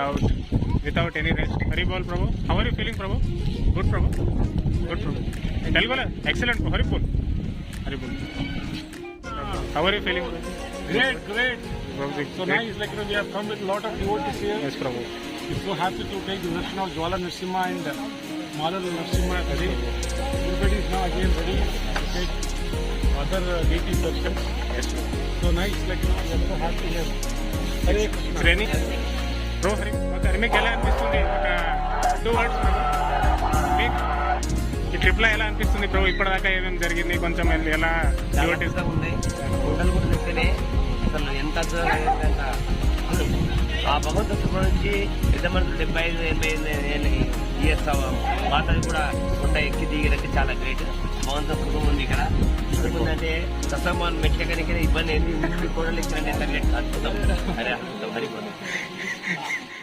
out without any rest. Hari bol, Prabhu. How are you feeling, Prabhu? Good, Prabhu. Good, Prabhu. Telugu bola? Excellent. Hari bol. Hari bol. How are you feeling? Great, great. Prabhu, So great. nice, like we have come with a lot of devotees here. Yes, Prabhu. We're so happy to take the darshan of Jwala Narasimha and Malalu Narasimha today. Everybody is now again ready to take other deities darshan. Yes, Prabhu. So nice, like we are so happy here. Hare Krishna. శ్రేణి bro Hari మీకు ఎలా అనిపిస్తుంది ఒక 2 words మీకు ఈ trip లో ఎలా అనిపిస్తుంది బ్రో ఇప్పటిదాకా ఏమేమి జరిగింది కొంచెం ఎలా డివోటీస్ ఉన్నాయి హోటల్ కూడా చెప్తేనే అసలు ఎంత అద్భుతంగా అయిందంట. ఆ భగవంతుడి నుంచి పెద్ద మనుషులు 75-80 ఇయర్స్ మాటలు కూడా కొండ ఎక్కి దిగినట్టు చాలా గ్రేట్. భగవంతుడు కుటుంబం ఉంది ఇక్కడ. ఎందుకంటే దశమాన్ మెట్లకనికైనా ఇబ్బంది ఏంది, 3 కోడలు ఎక్కినట్టు ఎంత గ్రేట్. అద్భుతం. అరే అద్భుతం. హరిపోతుంది.